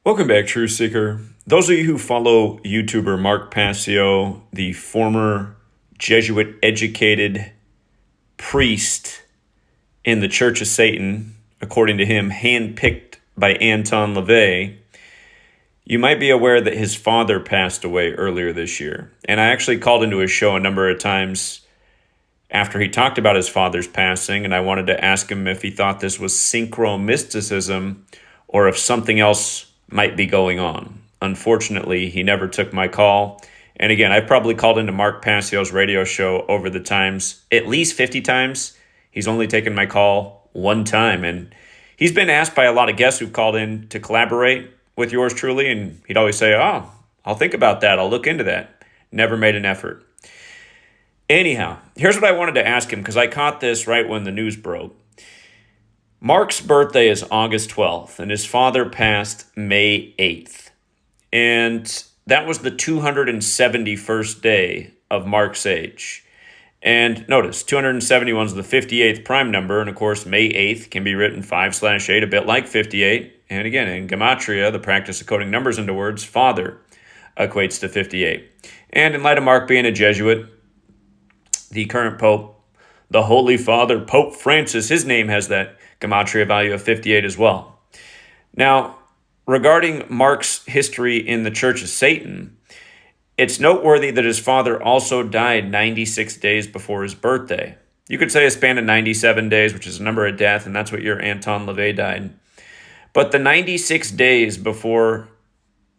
Welcome back, Truth Seeker. Those of you who follow YouTuber Mark Passio, the former Jesuit educated priest in the Church of Satan, according to him, handpicked by Anton LaVey, you might be aware that his father passed away earlier this year. And I actually called into his show a number of times after he talked about his father's passing, and I wanted to ask him if he thought this was synchromysticism or if something else might be going on. Unfortunately, he never took my call. And again, I've probably called into Mark Passio's radio show over the times, at least 50 times. He's only taken my call one time. And he's been asked by a lot of guests who've called in to collaborate with yours truly. And he'd always say, I'll think about that. I'll look into that. Never made an effort. Anyhow, here's what I wanted to ask him, because I caught this right when the news broke. Mark's birthday is August 12th, and his father passed May 8th. And that was the 271st day of Mark's age. And notice, 271 is the 58th prime number, and of course, May 8th can be written 5/8, a bit like 58. And again, in Gematria, the practice of coding numbers into words, father equates to 58. And in light of Mark being a Jesuit, the current Pope, the Holy Father, Pope Francis, his name has that Gematria value of 58 as well. Now, regarding Mark's history in the Church of Satan, it's noteworthy that his father also died 96 days before his birthday. You could say a span of 97 days, which is a number of death, and that's what your Anton LaVey died. But the 96 days before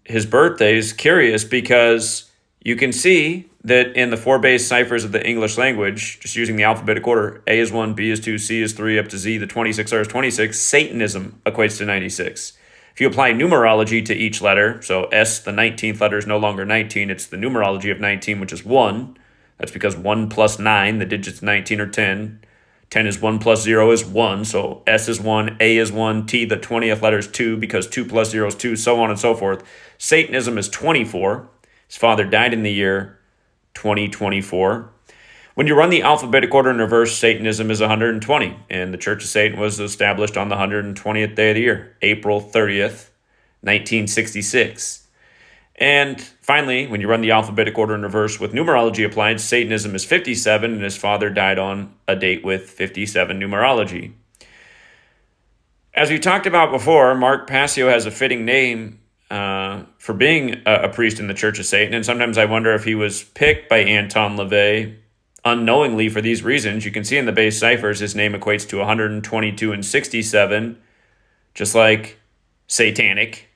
his birthday is curious because you can see that in the four base ciphers of the English language, just using the alphabetic order, A is 1, B is 2, C is 3, up to Z, the 26 R is 26, Satanism equates to 96. If you apply numerology to each letter, so S, the 19th letter, is no longer 19, it's the numerology of 19, which is 1. That's because 1 plus 9, the digits 19 or 10. 10 is 1 plus 0 is 1, so S is 1, A is 1, T, the 20th letter, is 2, because 2 plus 0 is 2, so on and so forth. Satanism is 24. His father died in the year 2024. When you run the alphabetic order in reverse, Satanism is 120, and the Church of Satan was established on the 120th day of the year, April 30th, 1966. And finally, when you run the alphabetic order in reverse with numerology applied, Satanism is 57, and his father died on a date with 57 numerology. As we talked about before, Mark Passio has a fitting name for being a priest in the Church of Satan, and sometimes I wonder if he was picked by Anton LaVey unknowingly for these reasons. You can see in the base ciphers his name equates to 122 and 67, just like satanic.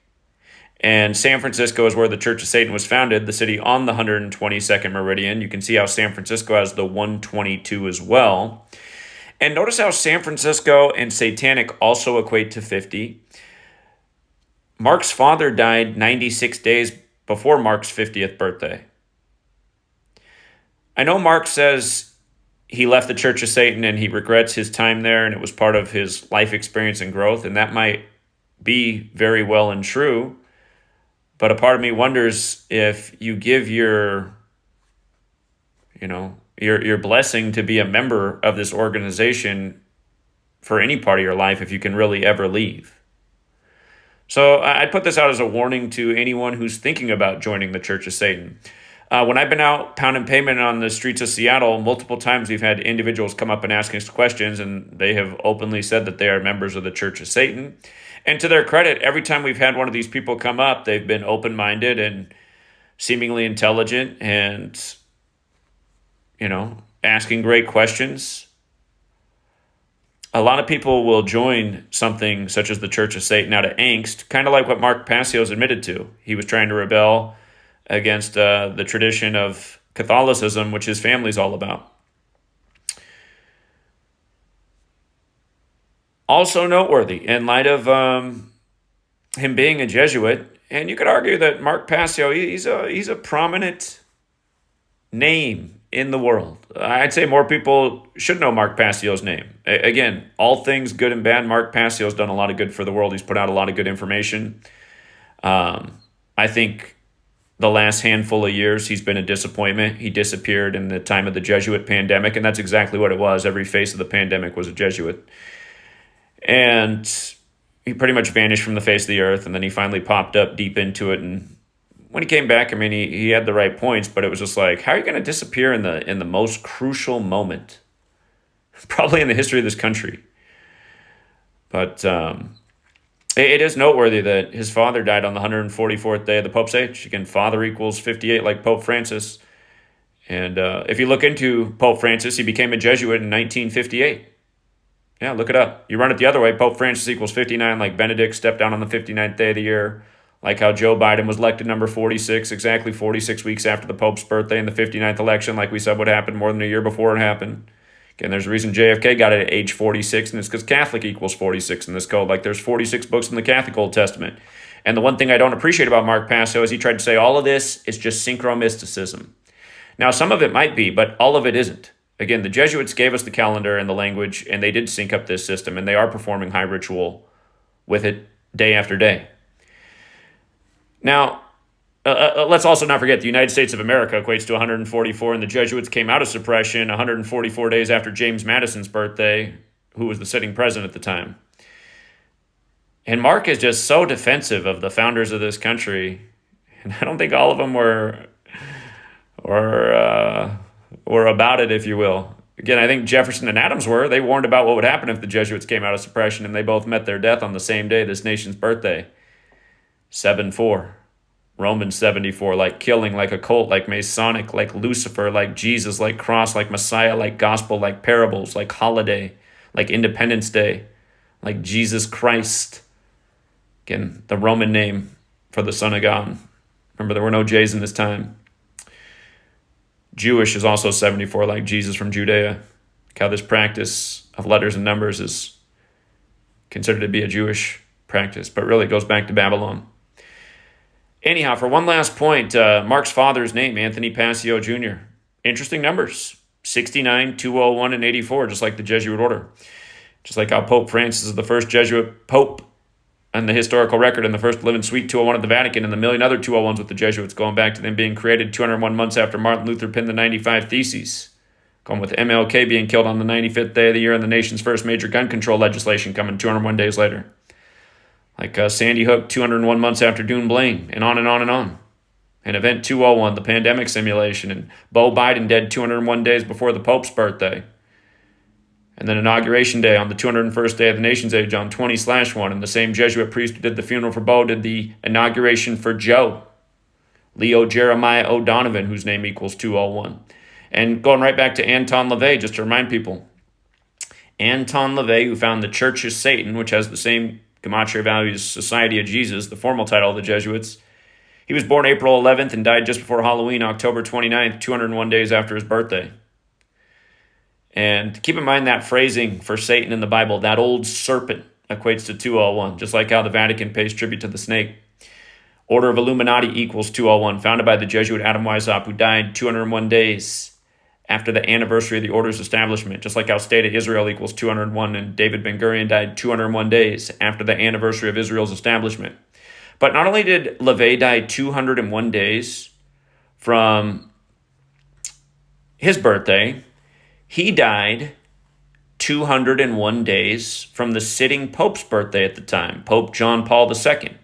And San Francisco is where the Church of Satan was founded, the city on the 122nd meridian. You can see how San Francisco has the 122 as well. And notice how San Francisco and satanic also equate to 50. Mark's father died 96 days before Mark's 50th birthday. I know Mark says he left the Church of Satan and he regrets his time there and it was part of his life experience and growth, and that might be very well and true. But a part of me wonders if you give your blessing to be a member of this organization for any part of your life, if you can really ever leave. So I'd put this out as a warning to anyone who's thinking about joining the Church of Satan. When I've been out pounding pavement on the streets of Seattle, multiple times we've had individuals come up and ask us questions, and they have openly said that they are members of the Church of Satan. And to their credit, every time we've had one of these people come up, they've been open-minded and seemingly intelligent and, asking great questions. A lot of people will join something such as the Church of Satan out of angst, kind of like what Mark Passio's admitted to. He was trying to rebel against the tradition of Catholicism, which his family's all about. Also noteworthy, in light of him being a Jesuit, and you could argue that Mark Passio, he's a prominent name in the world. I'd say more people should know Mark Passio's name. Again, all things good and bad, Mark Passio's done a lot of good for the world. He's put out a lot of good information. I think the last handful of years, he's been a disappointment. He disappeared in the time of the Jesuit pandemic, and that's exactly what it was. Every face of the pandemic was a Jesuit. And, he pretty much vanished from the face of the earth, and then he finally popped up deep into it. And when he came back, I mean, he had the right points, but it was just like, how are you going to disappear in the most crucial moment, probably in the history of this country? But it is noteworthy that his father died on the 144th day of the Pope's age. Again, father equals 58, like Pope Francis. And if you look into Pope Francis, he became a Jesuit in 1958. Yeah, look it up. You run it the other way, Pope Francis equals 59, like Benedict stepped down on the 59th day of the year, like how Joe Biden was elected number 46, exactly 46 weeks after the Pope's birthday in the 59th election, like we said would happen more than a year before it happened. Again, there's a reason JFK got it at age 46, and it's because Catholic equals 46 in this code. Like there's 46 books in the Catholic Old Testament. And the one thing I don't appreciate about Mark Passio is he tried to say all of this is just Synchromysticism. Now, some of it might be, but all of it isn't. Again, the Jesuits gave us the calendar and the language, and they did sync up this system, and they are performing high ritual with it day after day. Now, let's also not forget the United States of America equates to 144, and the Jesuits came out of suppression 144 days after James Madison's birthday, who was the sitting president at the time. And Mark is just so defensive of the founders of this country, and I don't think all of them were about it, if you will. Again, I think Jefferson and Adams were. They warned about what would happen if the Jesuits came out of suppression, and they both met their death on the same day, this nation's birthday. 7-4. Romans 74, like killing, like a cult, like Masonic, like Lucifer, like Jesus, like cross, like Messiah, like gospel, like parables, like holiday, like Independence Day, like Jesus Christ. Again, the Roman name for the Son of God. Remember, there were no J's in this time. Jewish is also 74, like Jesus from Judea. Like how this practice of letters and numbers is considered to be a Jewish practice, but really it goes back to Babylon. Anyhow, for one last point, Mark's father's name, Anthony Passio Jr. Interesting numbers, 69, 201, and 84, just like the Jesuit order. Just like how Pope Francis is the first Jesuit pope on the historical record and the first to live in Suite 201 at the Vatican, and the million other 201s with the Jesuits, going back to them being created 201 months after Martin Luther penned the 95 Theses, going with MLK being killed on the 95th day of the year and the nation's first major gun control legislation coming 201 days later. Like Sandy Hook 201 months after Dune Blaine, and on and on and on. And Event 201, the pandemic simulation, and Beau Biden dead 201 days before the Pope's birthday. And then Inauguration Day on the 201st day of the nation's age on 20/1. And the same Jesuit priest who did the funeral for Beau did the inauguration for Joe, Leo Jeremiah O'Donovan, whose name equals 201. And going right back to Anton LaVey, just to remind people. Anton LaVey, who founded the Church of Satan, which has the same Gematria values, Society of Jesus, the formal title of the Jesuits. He was born April 11th and died just before Halloween, October 29th, 201 days after his birthday. And keep in mind that phrasing for Satan in the Bible, that old serpent, equates to 201, just like how the Vatican pays tribute to the snake. Order of Illuminati equals 201, founded by the Jesuit Adam Weishaupt, who died 201 days after the anniversary of the order's establishment, just like how State of Israel equals 201, and David Ben-Gurion died 201 days after the anniversary of Israel's establishment. But not only did LaVey die 201 days from his birthday, he died 201 days from the sitting Pope's birthday at the time, Pope John Paul II.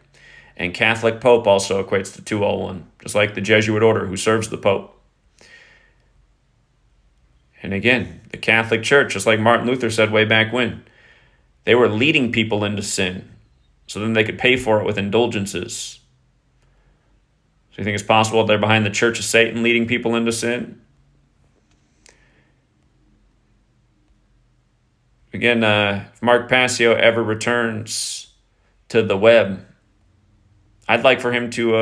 And Catholic Pope also equates to 201, just like the Jesuit order who serves the Pope. And again, the Catholic Church, just like Martin Luther said way back when, they were leading people into sin so then they could pay for it with indulgences. So you think it's possible they're behind the Church of Satan leading people into sin? Again, if Mark Passio ever returns to the web, I'd like for him to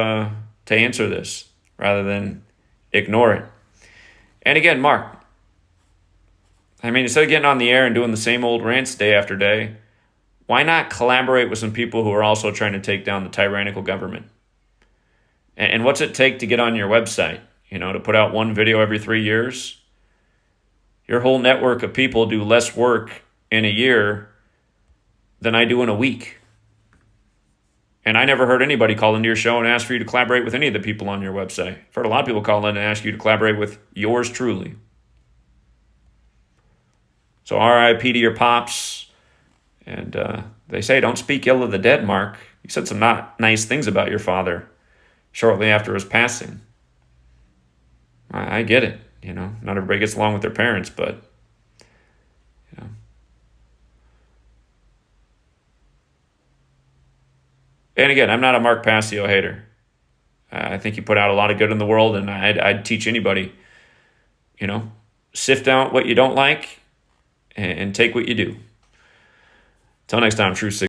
answer this rather than ignore it. And again, Mark, I mean, instead of getting on the air and doing the same old rants day after day, why not collaborate with some people who are also trying to take down the tyrannical government? And what's it take to get on your website? To put out one video every 3 years? Your whole network of people do less work in a year than I do in a week. And I never heard anybody call into your show and ask for you to collaborate with any of the people on your website. I've heard a lot of people call in and ask you to collaborate with yours truly. So RIP to your pops. And They say don't speak ill of the dead, Mark. You said some not nice things about your father shortly after his passing. I get it. Not everybody gets along with their parents, but And again, I'm not a Mark Passio hater. I think he put out a lot of good in the world, and I'd teach anybody, sift out what you don't like and take what you do. Until next time, true